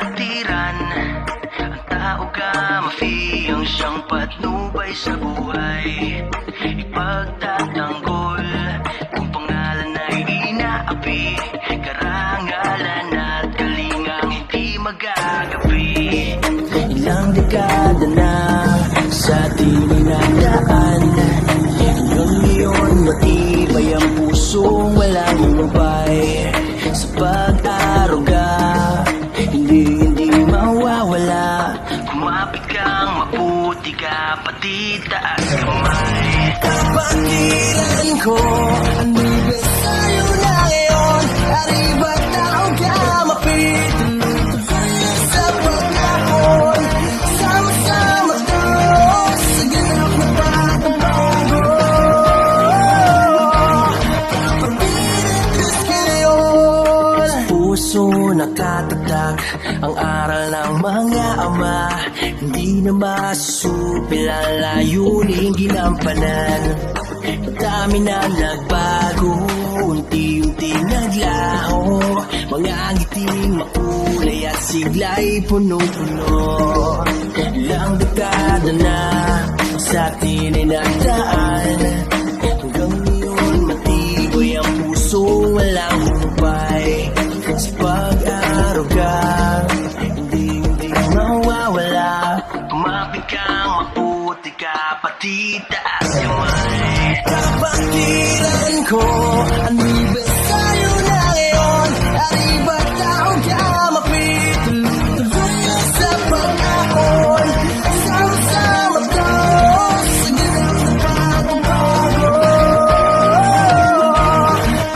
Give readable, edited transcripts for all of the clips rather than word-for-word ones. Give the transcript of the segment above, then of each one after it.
kapatiran. Ang tao ka mafiyang siyang patnubay sa buhay. Ipagtatanggol kung pangalan ay inaapi, karangalan at kalingang hindi magagapi. Ilang dekada na sa ating inadaan, hanggang ngayon matibay ang pusong walang lumabay. Sa pag-aruga, hindi mawawala. Kumapit kang maputi ka, pati taas kamay. Kapatiran ko, anibig sa'yo na ngayon. Arriba tao ka, mapit sa pagkakon. Sama-sama tayo sa ganap na pagbabago. Kapatiran Diyos ka ngayon. Sa puso nakatatak ang aral ng mga ama. Hindi na masupil ang layuning ginampanan. Dami na nagbago, unti-unti naglaho. Mga ngiting makulay at sigla'y punong-puno. Ilang dekada na sa atin ay nagdaan, hanggang ngayon matibay ang puso walang humpay. Sa pag-aruga, hindi mawawala. Kumapit kang maputi ka, pati taas kamay. Kapatiran ko, anibig sa'yo na ngayon. Arriba tao ka, mapit tuloy sa pangakon. Sama-sama tayo sa ganap na pagbabago.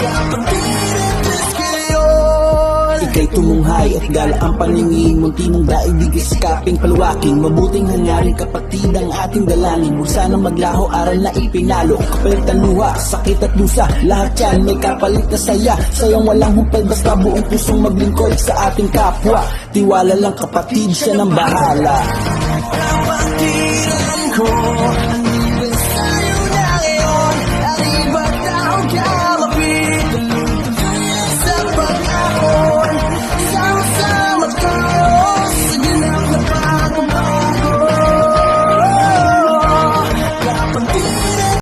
Kapatiran Diyos ka ngayon. Ika'y tumunghay at gala ang paningin. Munti mong daigdig iskaping paluwaking. Mabuting hangarin kapatid ang ating dalangin. Huwag sanang maglaho, aral na ipinalo. Kapalit ang luha, sakit at dusa, lahat yan may kapalit na saya. Sayang walang humpal, basta buong pusong maglingkod sa ating kapwa. Tiwala lang kapatid, siya nang bahala. Kapatiran ko,